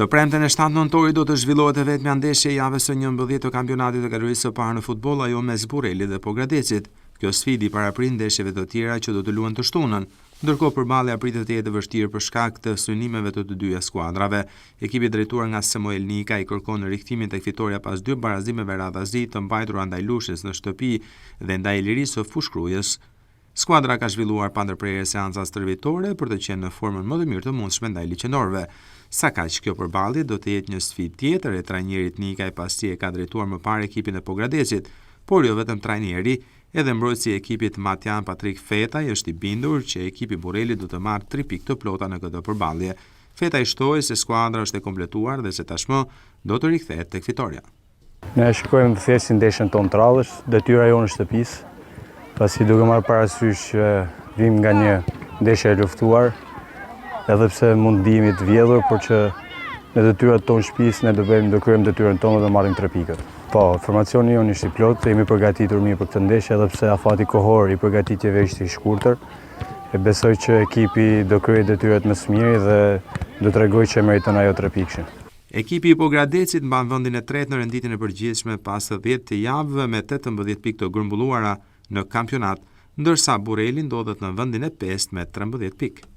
Të premten e 7 nëntori do të zhvillohet e vetmja ndeshje e javës së 11 të kampionatit të kategorisë së parë në futboll, ajo mes Burrelit dhe Pogradecit. Kjo sfidë paraprin ndeshjeve të tjera që do të luhen të shtunën, ndërkohë përballja pritet të jetë vështirë për shkak të synimeve të dyja skuadrave. Ekipi drejtuar nga Samuel Nika i kërkon rikthimin tek fitoria pas 2 barazimeve radhazi të mbajtura ndaj Lushes në shtëpi dhe ndaj Ilirisë së Fushkrujës. Skuadra ka zhvilluar pa ndërprerje seanca stërvitore për të qenë në formën më të mirë të mundshme ndaj liçenorëve. Sa kaq kjo përballje do të jetë një sfidë tjetër e trajnerit Nika i pasi e ka drejtuar më parë ekipin e Pogradecit, por jo vetëm trajneri, edhe mbrojtësi i ekipit Matjan Patrik Fetaj është i bindur që ekipi Burrelit do të marrë 3 pikë të plota në këtë përballje. Fetaj shtoi se skuadra është e kompletuar dhe se tashmë do të rikthehet tek fitoria. Ne shikojmë thjesht si ndeshjen tonë trallësh, detyra jonë në shtëpisë, pasi duke marrë parasysh që vim nga një ndeshje e luftuar, edhe pse mund ndihemi të vjedhur, por që në detyrat tonë shtëpisë ne do kryejmë detyrën tonë dhe marrim 3 pikët. Po, formacioni jonë ishte i plot, jemi përgatitur mirë për këtë ndeshje, edhe pse afati kohor i përgatitjeve ishte i shkurtër. E besoj që ekipi do kryejë detyrat më së miri dhe do t'rregojë që meriton ajo 3 pikëshin. Ekipi i Pogradecit mban vendin e 3 në renditjen e përgjithshme pas 10 javëve me 18 pikë të grumbulluara në kampionat, ndërsa Burreli ndodhet në vendin e 5 me 13 pikë.